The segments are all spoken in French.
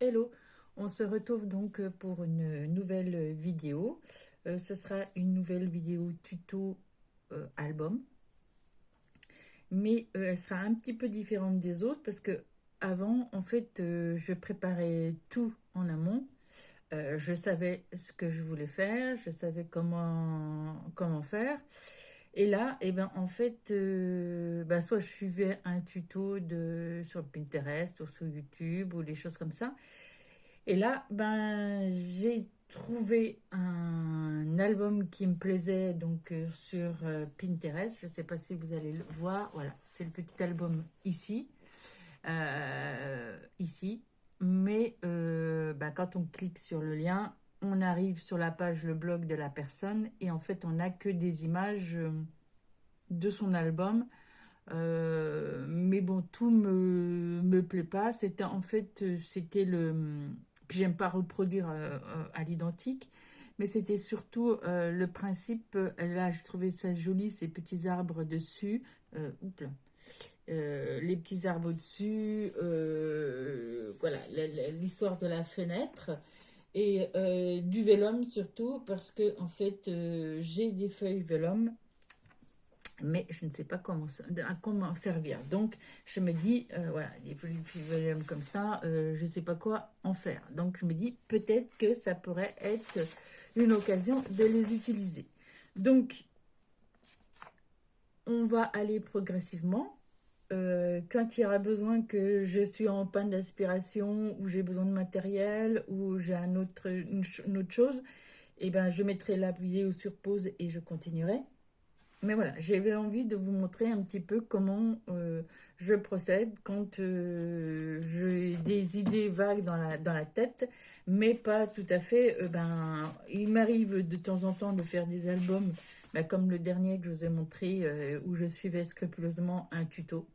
Hello, on se retrouve donc pour une nouvelle vidéo. Ce sera une nouvelle vidéo tuto album, mais elle sera un petit peu différente des autres parce que avant, en fait, je préparais tout en amont. Je savais ce que je voulais faire, je savais comment faire. Et là, eh ben, en fait, soit je suivais un tuto sur Pinterest ou sur YouTube ou des choses comme ça. Et là, ben, j'ai trouvé un album qui me plaisait donc sur Pinterest. Je ne sais pas si vous allez le voir. Voilà, c'est le petit album ici. Ici. Mais ben, quand on clique sur le lien, on arrive sur la page, le blog de la personne. Et en fait, on n'a que des images de son album. Mais bon, tout me plaît pas. C'était en fait, c'était le. Puis j'aime pas reproduire à l'identique, mais c'était surtout le principe. Là, je trouvais ça joli, ces petits arbres dessus. Oups là. Les petits arbres au-dessus, voilà, l'histoire de la fenêtre et du vélum surtout parce que en fait j'ai des feuilles vélum mais je ne sais pas comment servir. Donc, je me dis, voilà, des volumes comme ça, je ne sais pas quoi en faire. Donc, je me dis, peut-être que ça pourrait être une occasion de les utiliser. Donc, on va aller progressivement. Quand il y aura besoin que je suis en panne d'aspiration, ou j'ai besoin de matériel, ou j'ai une autre chose, eh ben, je mettrai la vidéo sur pause et je continuerai. Mais voilà, j'avais envie de vous montrer un petit peu comment je procède quand j'ai des idées vagues dans la tête, mais pas tout à fait. Il m'arrive de temps en temps de faire des albums, comme le dernier que je vous ai montré, où je suivais scrupuleusement un tuto.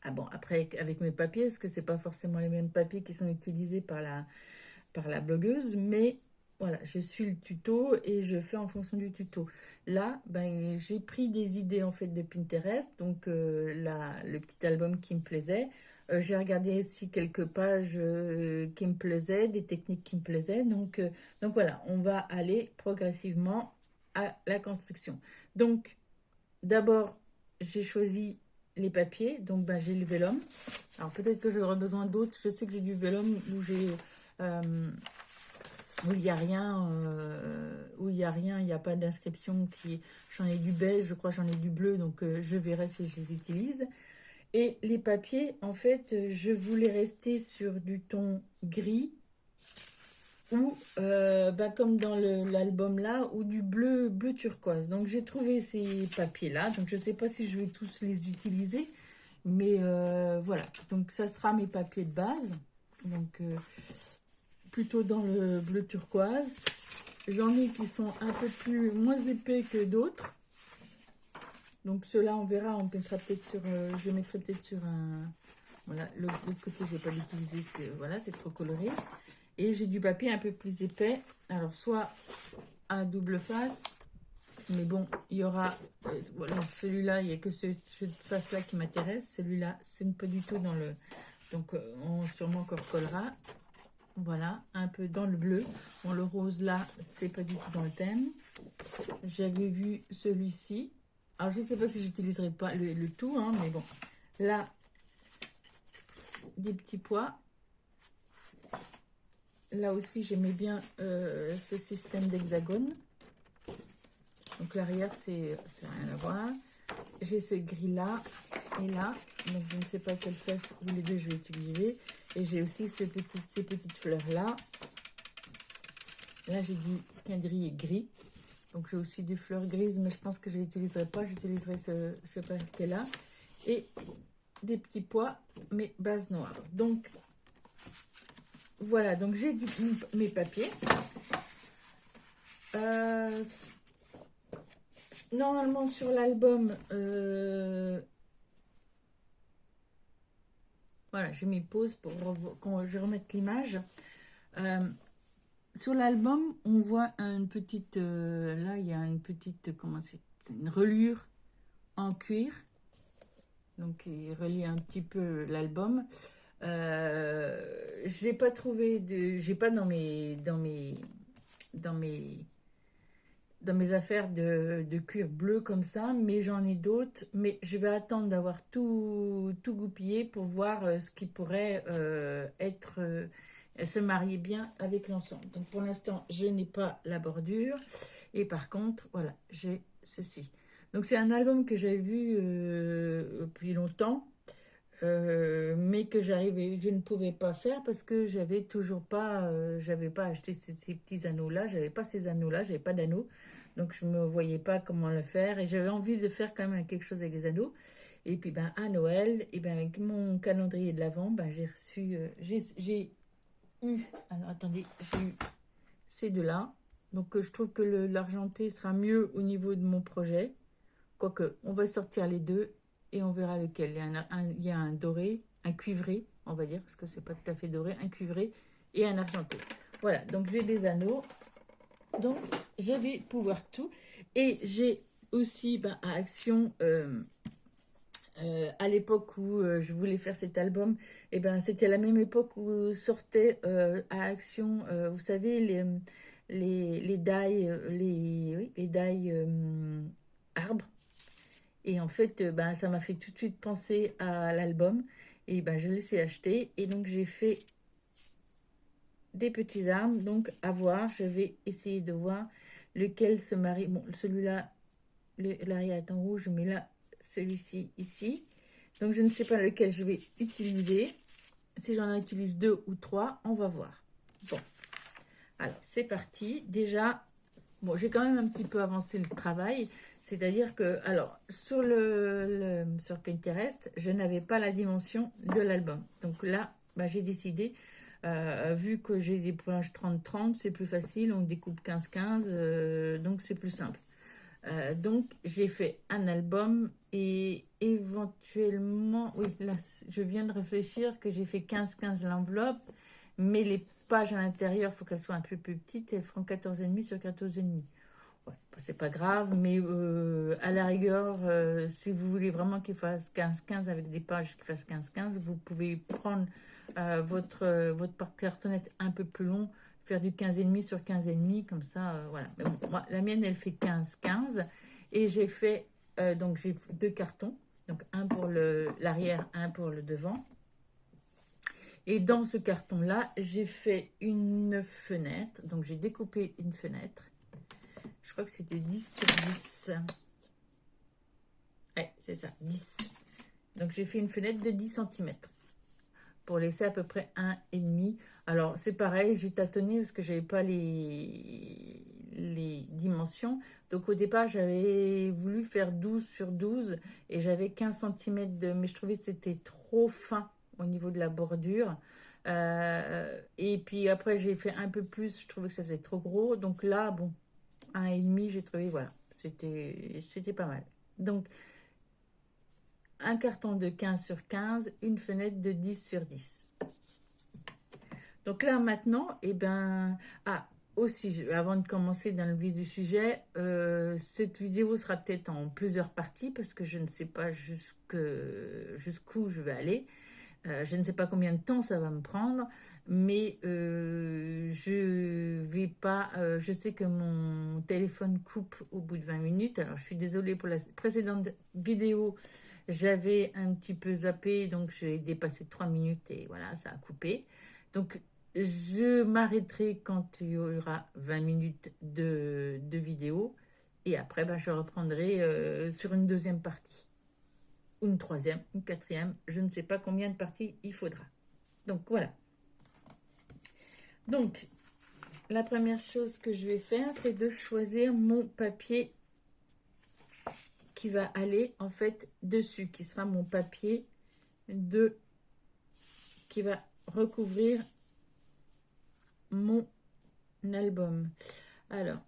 Ah bon, après, avec mes papiers, parce que c'est pas forcément les mêmes papiers qui sont utilisés par la blogueuse, mais voilà, je suis le tuto et je fais en fonction du tuto. Là, ben, j'ai pris des idées en fait de Pinterest, donc le petit album qui me plaisait. J'ai regardé aussi quelques pages qui me plaisaient, des techniques qui me plaisaient. Donc voilà, on va aller progressivement à la construction. Donc d'abord, j'ai choisi les papiers, donc ben, j'ai le vélum. Alors peut-être que j'aurai besoin d'autres. Je sais que j'ai du vélum euh, où il n'y a rien, il n'y a pas d'inscription qui. J'en ai du beige, je crois, j'en ai du bleu, donc je verrai si je les utilise. Et les papiers, en fait, je voulais rester sur du ton gris ou comme dans l'album là, ou du bleu turquoise. Donc j'ai trouvé ces papiers là. Donc je ne sais pas si je vais tous les utiliser, mais voilà. Donc ça sera mes papiers de base. Donc plutôt dans le bleu turquoise. J'en ai qui sont un peu moins épais que d'autres. Donc ceux-là, on verra, on mettra peut-être sur, je mettrai peut-être sur un. Voilà, l'autre côté, je vais pas l'utiliser, voilà, c'est trop coloré. Et j'ai du papier un peu plus épais. Alors soit un double face, mais bon, il y aura, voilà, celui-là, il n'y a que cette face-là qui m'intéresse. Celui-là, c'est pas du tout dans le. Donc on sûrement encore collera. Voilà, un peu dans le bleu. Bon, le rose là, c'est pas du tout dans le thème. J'avais vu celui-ci. Alors, je ne sais pas si j'utiliserai pas le tout, hein, mais bon. Là, des petits pois. Là aussi, j'aimais bien ce système d'hexagone. Donc, l'arrière, c'est rien à voir. J'ai ce gris-là et là. Donc, je ne sais pas quelle face ou les deux je vais utiliser. Et j'ai aussi ces petites fleurs-là. Là, j'ai du quadrille gris. Donc, j'ai aussi des fleurs grises, mais je pense que je ne l'utiliserai pas. J'utiliserai ce paquet-là. Et des petits pois, mais base noire. Donc, voilà. Donc, j'ai mes papiers. Normalement, sur l'album, voilà, j'ai mis pause pour quand je remette l'image. Sur l'album, on voit une petite, là, il y a une petite, comment c'est, une reliure en cuir. Donc, il relie un petit peu l'album. J'ai pas trouvé de, j'ai pas dans mes, dans mes affaires de cuir bleu comme ça, mais j'en ai d'autres. Mais je vais attendre d'avoir tout goupillé pour voir ce qui pourrait se marier bien avec l'ensemble. Donc pour l'instant, je n'ai pas la bordure. Et par contre, voilà, j'ai ceci. Donc c'est un album que j'avais vu depuis longtemps, mais que je ne pouvais pas faire parce que j'avais pas acheté ces petits anneaux-là, j'avais pas ces anneaux-là, j'avais pas d'anneaux, donc je me voyais pas comment le faire et j'avais envie de faire quand même quelque chose avec les anneaux. Et puis ben à Noël, et ben avec mon calendrier de l'Avent, ben j'ai reçu, j'ai eu, alors attendez, j'ai eu ces deux-là. Donc je trouve que l'argenté sera mieux au niveau de mon projet. Quoique, on va sortir les deux et on verra lequel. Il y a un doré, un cuivré, on va dire, parce que c'est pas tout à fait doré, un cuivré et un argenté. Voilà, donc j'ai des anneaux. Donc, je vais pouvoir tout. Et j'ai aussi à Action, à l'époque où je voulais faire cet album, et ben, c'était la même époque où sortait à Action, vous savez, les die, oui, les die arbres. Et en fait, ben, ça m'a fait tout de suite penser à l'album. Et ben, je l'ai acheté. Et donc, j'ai fait des petits arbres. Donc, à voir. Je vais essayer de voir lequel se marie. Bon, celui-là, l'arrière est en rouge, mais là, celui-ci, ici. Donc, je ne sais pas lequel je vais utiliser. Si j'en utilise deux ou trois, on va voir. Bon, alors, c'est parti. Déjà, bon, j'ai quand même un petit peu avancé le travail. C'est-à-dire que, alors, sur Pinterest, je n'avais pas la dimension de l'album. Donc là, bah, j'ai décidé, vu que j'ai des points 30-30, c'est plus facile, on découpe 15-15, donc c'est plus simple. Donc, j'ai fait un album et éventuellement, oui, là, je viens de réfléchir que j'ai fait 15-15 l'enveloppe, mais les pages à l'intérieur, il faut qu'elles soient un peu plus petites, elles feront 14,5 sur 14,5. Ouais, c'est pas grave, mais à la rigueur, si vous voulez vraiment qu'il fasse 15-15 avec des pages qui fassent 15-15, vous pouvez prendre votre cartonnette un peu plus long, faire du 15,5 sur 15,5, comme ça, voilà. Mais bon, moi, la mienne, elle fait 15-15, et j'ai fait, donc j'ai deux cartons, donc un pour l'arrière, un pour le devant. Et dans ce carton-là, j'ai fait une fenêtre, donc j'ai découpé une fenêtre. Je crois que c'était 10 sur 10. Ouais, c'est ça, 10. Donc, j'ai fait une fenêtre de 10 cm pour laisser à peu près 1,5. Alors, c'est pareil, j'ai tâtonné parce que je n'avais pas les dimensions. Donc, au départ, j'avais voulu faire 12 sur 12 et j'avais 15 cm mais je trouvais que c'était trop fin au niveau de la bordure. Et puis après, j'ai fait un peu plus, je trouvais que ça faisait trop gros. Donc là, bon, 1,5, j'ai trouvé, voilà, c'était pas mal. Donc, un carton de 15 sur 15, une fenêtre de 10 sur 10. Donc là, maintenant, eh ben, aussi, avant de commencer dans le vif du sujet, cette vidéo sera peut-être en plusieurs parties parce que je ne sais pas jusqu'où je vais aller. Je ne sais pas combien de temps ça va me prendre, mais je vais pas. Je sais que mon téléphone coupe au bout de 20 minutes. Alors, je suis désolée pour la précédente vidéo. J'avais un petit peu zappé, donc j'ai dépassé 3 minutes et voilà, ça a coupé. Donc, je m'arrêterai quand il y aura 20 minutes de vidéo. Et après, ben, je reprendrai sur une deuxième partie. Une troisième, une quatrième. Je ne sais pas combien de parties il faudra. Donc, voilà. Donc, la première chose que je vais faire, c'est de choisir mon papier qui va aller, en fait, dessus, qui sera mon papier qui va recouvrir mon album. Alors,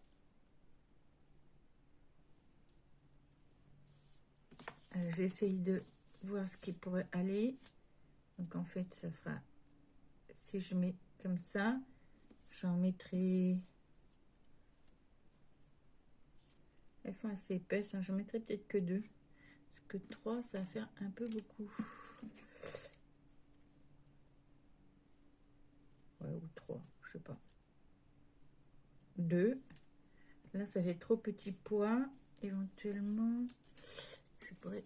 j'essaye de voir ce qui pourrait aller. Donc, en fait, ça fera... Si je mets comme ça, j'en mettrai... Elles sont assez épaisses, hein. J'en mettrai peut-être que deux. Parce que trois, ça va faire un peu beaucoup. ou 3, je sais pas. 2. Là, ça fait trop petit pois. Éventuellement, je pourrais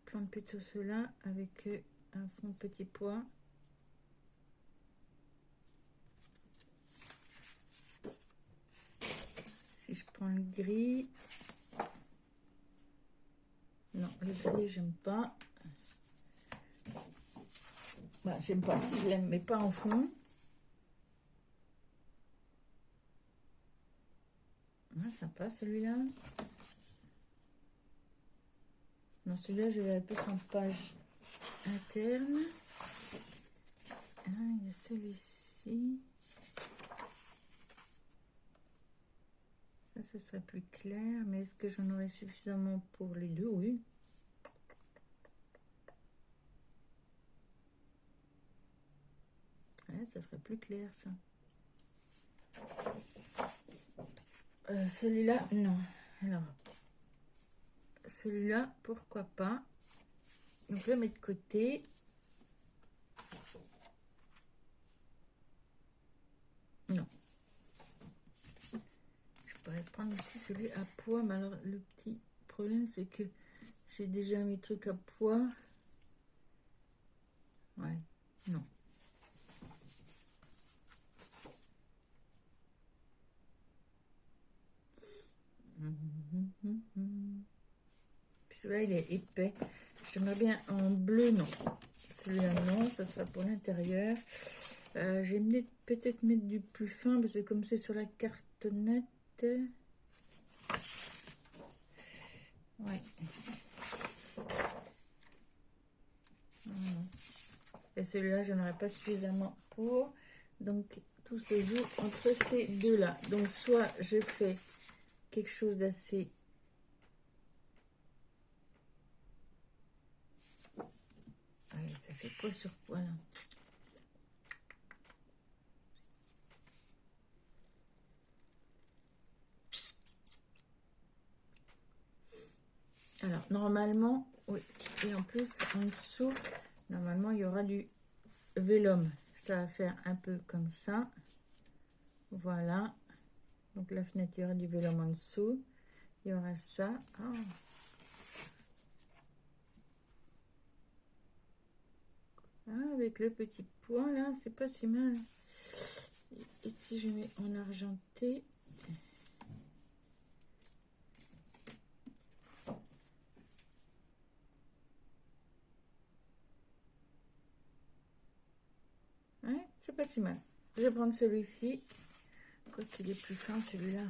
prendre plutôt cela avec un fond de petit pois. Si je prends le gris. Non, le gris, j'aime pas. Bah, j'aime pas si je l'aime, mais pas en fond. Ah, sympa celui-là. Non, celui-là, je vais plus en page interne. Ah, il y a celui-ci. Ça serait plus clair, mais est-ce que j'en aurais suffisamment pour les deux? Oui. Ouais, ça ferait plus clair, ça. Celui-là, non. Alors, celui-là, pourquoi pas. Donc, je le mets de côté. Non. Je pourrais prendre aussi celui à pois, mais alors, le petit problème, c'est que j'ai déjà mes trucs à pois. Ouais, non. Celui-là, il est épais. J'aimerais bien en bleu, non. Celui-là, non, ça sera pour l'intérieur. J'ai peut-être mettre du plus fin, parce que comme c'est sur la cartonnette. Ouais. Et celui-là, je n'aurais pas suffisamment pour. Donc, tout se joue entre ces deux-là. Donc, soit je fais quelque chose d'assez... Ouais, ça fait poids sur poids, là. Alors, normalement, oui. Et en plus, en dessous, normalement, il y aura du vélum. Ça va faire un peu comme ça. Voilà. Donc, la fenêtre, il y aura du vélum en dessous. Il y aura ça. Oh. Ah, avec le petit point, là, c'est pas si mal. Et si je mets en argenté... Ouais, c'est pas si mal. Je vais prendre celui-ci. Quoi qu'il est plus fin, celui-là.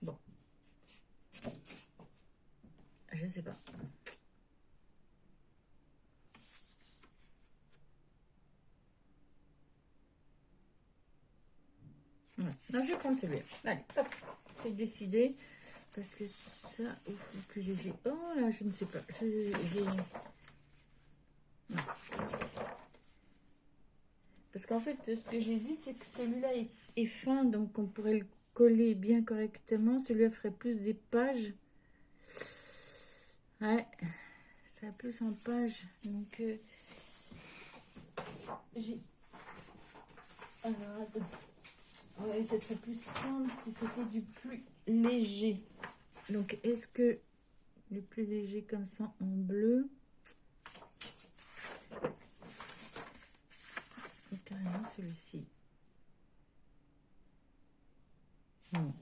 Bon. Je sais pas. Ouais. Non, je vais prendre celui-là. Allez, hop. C'est décidé. Parce que ça, ouf, le plus léger. Oh là, je ne sais pas. Non. Parce qu'en fait, ce que j'hésite, c'est que celui-là est fin, donc on pourrait le coller bien correctement. Celui-là ferait plus des pages. Ouais, ça a plus en pages. Donc, j'ai... Alors, attends. Ouais, ça serait plus simple si c'était du plus léger. Donc, est-ce que le plus léger comme ça en bleu... Et carrément celui-ci. Non.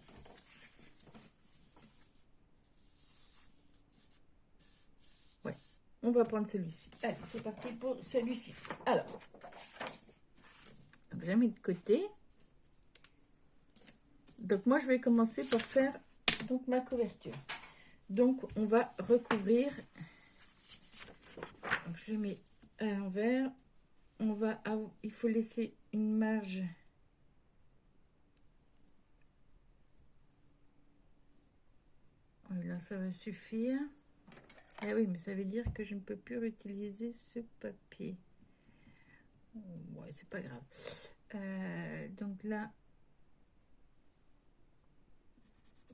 Ouais, on va prendre celui-ci. Allez, c'est parti pour celui-ci. Alors, donc, je mets de côté. Donc, moi, je vais commencer par faire donc, ma couverture. Donc, on va recouvrir. Donc, je mets à l'envers. Il faut laisser une marge. Là, ça va suffire. Ah oui, mais ça veut dire que je ne peux plus réutiliser ce papier. Ouais, c'est pas grave. Donc là,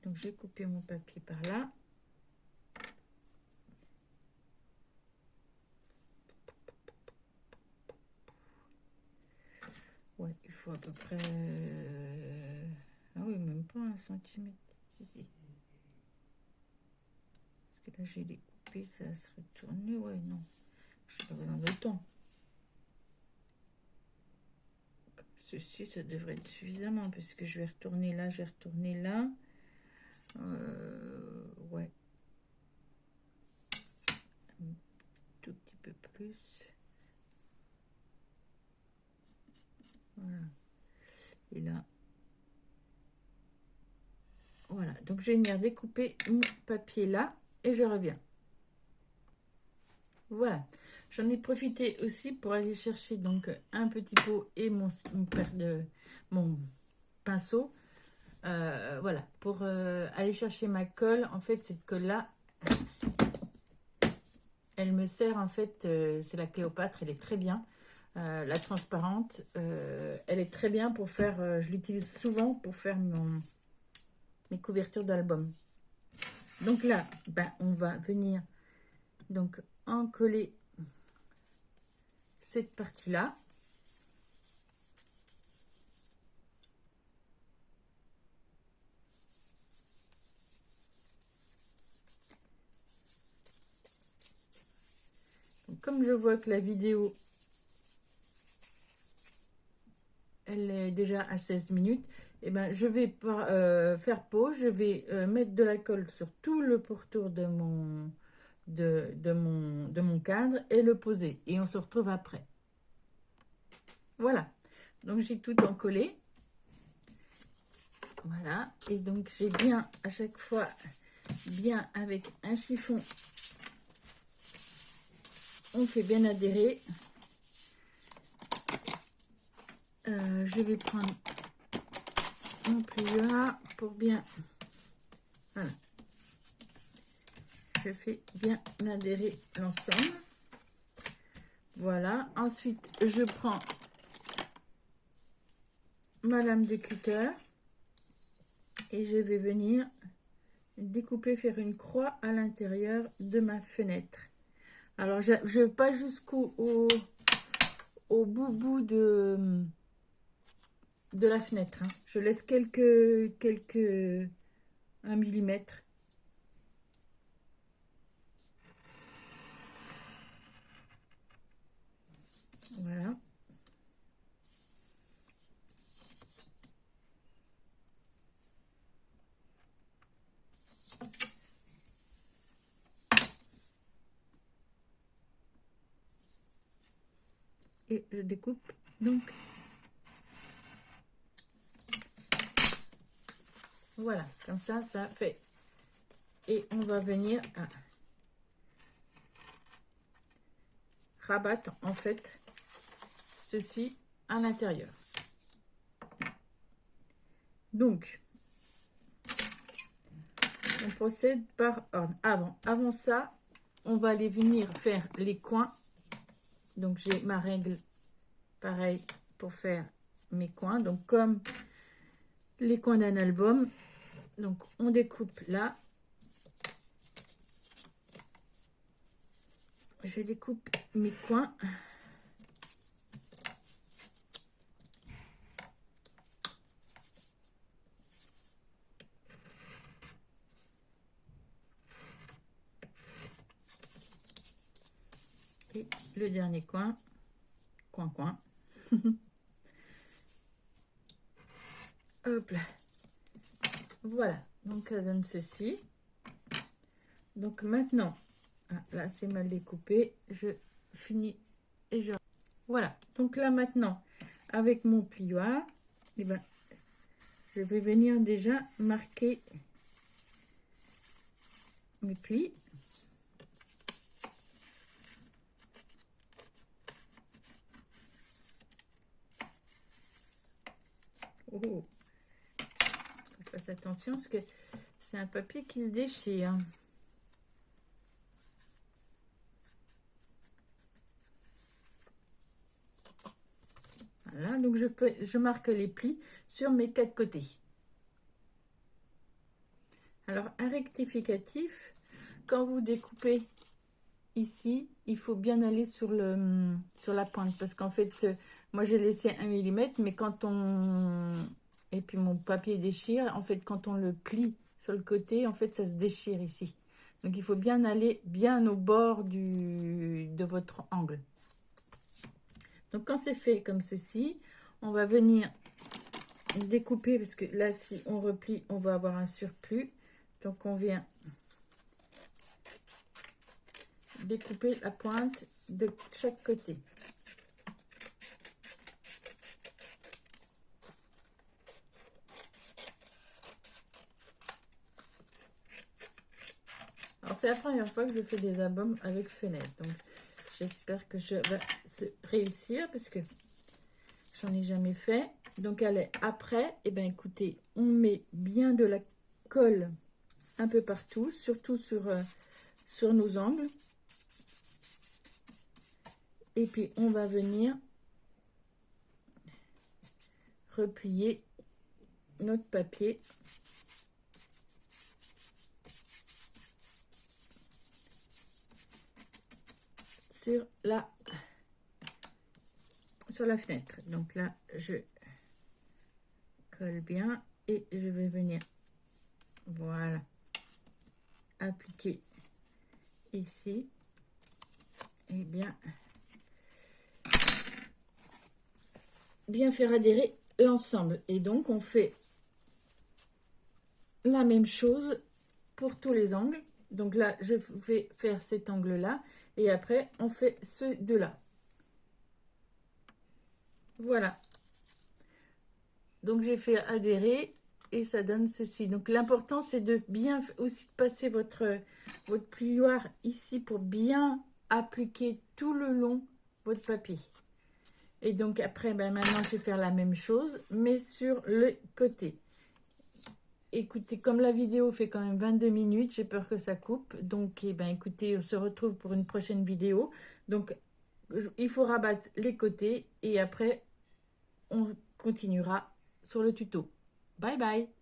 donc j'ai coupé mon papier par là. Ouais, il faut à peu près... Ah oui, même pas 1 centimètre. Si, si. Parce que là, j'ai découpé, ça serait tourné. Ouais, non. Je n'ai pas besoin d'autant. Ceci, ça devrait être suffisamment, parce que je vais retourner là, je vais retourner là. Ouais. Un tout petit peu plus. Voilà. Et là. Voilà. Donc, je vais venir découper mon papier là, et je reviens. Voilà. J'en ai profité aussi pour aller chercher donc un petit pot et mon pinceau. Voilà, pour aller chercher ma colle. En fait, cette colle-là, elle me sert en fait, c'est la Cléopâtre, elle est très bien. La transparente, elle est très bien pour faire, je l'utilise souvent pour faire mes couvertures d'album. Donc là, ben, on va venir donc en coller cette partie-là. Comme je vois que la vidéo, elle est déjà à 16 minutes, et ben, je vais faire pause, je vais mettre de la colle sur tout le pourtour de mon cadre et le poser. Et on se retrouve après. Voilà. Donc, j'ai tout encollé. Voilà. Et donc, j'ai bien, à chaque fois, bien avec un chiffon, on fait bien adhérer. Je vais prendre mon plieur pour bien... Voilà. Je fais bien adhérer l'ensemble. Voilà. Ensuite, je prends ma lame de cutter et je vais venir découper, faire une croix à l'intérieur de ma fenêtre. Alors, je ne vais pas jusqu'au bout de la fenêtre. Hein. Je laisse quelques 1 millimètre. Voilà. Et je découpe donc. Voilà, comme ça fait. Et on va venir rabattre en fait ceci à l'intérieur. Donc, on procède par ordre. Avant ça, on va aller venir faire les coins. Donc, j'ai ma règle pareil pour faire mes coins. Donc, comme les coins d'un album, donc on découpe là. Je découpe mes coins. Et le dernier coin, coin. Hop là. Voilà, donc ça donne ceci. Donc maintenant, là c'est mal découpé, je finis et je... Voilà, donc là maintenant, avec mon plioir, eh ben, je vais venir déjà marquer mes plis. Oh, fasse attention parce que c'est un papier qui se déchire. Voilà, donc je marque les plis sur mes 4 côtés. Alors, un rectificatif, quand vous découpez ici, il faut bien aller sur la pointe. Parce qu'en fait, moi j'ai laissé 1 millimètre, mais quand on... Et puis mon papier déchire, en fait, quand on le plie sur le côté, en fait, ça se déchire ici. Donc il faut bien aller bien au bord de votre angle. Donc quand c'est fait comme ceci, on va venir découper, parce que là, si on replie, on va avoir un surplus. Donc on vient découper la pointe de chaque côté. Alors c'est la première fois que je fais des albums avec fenêtre, donc j'espère que je vais réussir parce que j'en ai jamais fait. Donc allez, après, et ben écoutez, on met bien de la colle un peu partout, surtout sur nos angles. Et puis on va venir replier notre papier sur la fenêtre. Donc là, je colle bien et je vais venir, voilà, appliquer ici et bien faire adhérer l'ensemble. Et donc on fait la même chose pour tous les angles. Donc là, je vais faire cet angle-là et après, on fait ceux de là. Voilà. Donc j'ai fait adhérer et ça donne ceci. Donc l'important, c'est de bien aussi passer votre plioir ici pour bien appliquer tout le long votre papier. Et donc après, ben maintenant, je vais faire la même chose, mais sur le côté. Écoutez, comme la vidéo fait quand même 22 minutes, j'ai peur que ça coupe. Donc, eh ben, écoutez, on se retrouve pour une prochaine vidéo. Donc, il faut rabattre les côtés et après, on continuera sur le tuto. Bye bye!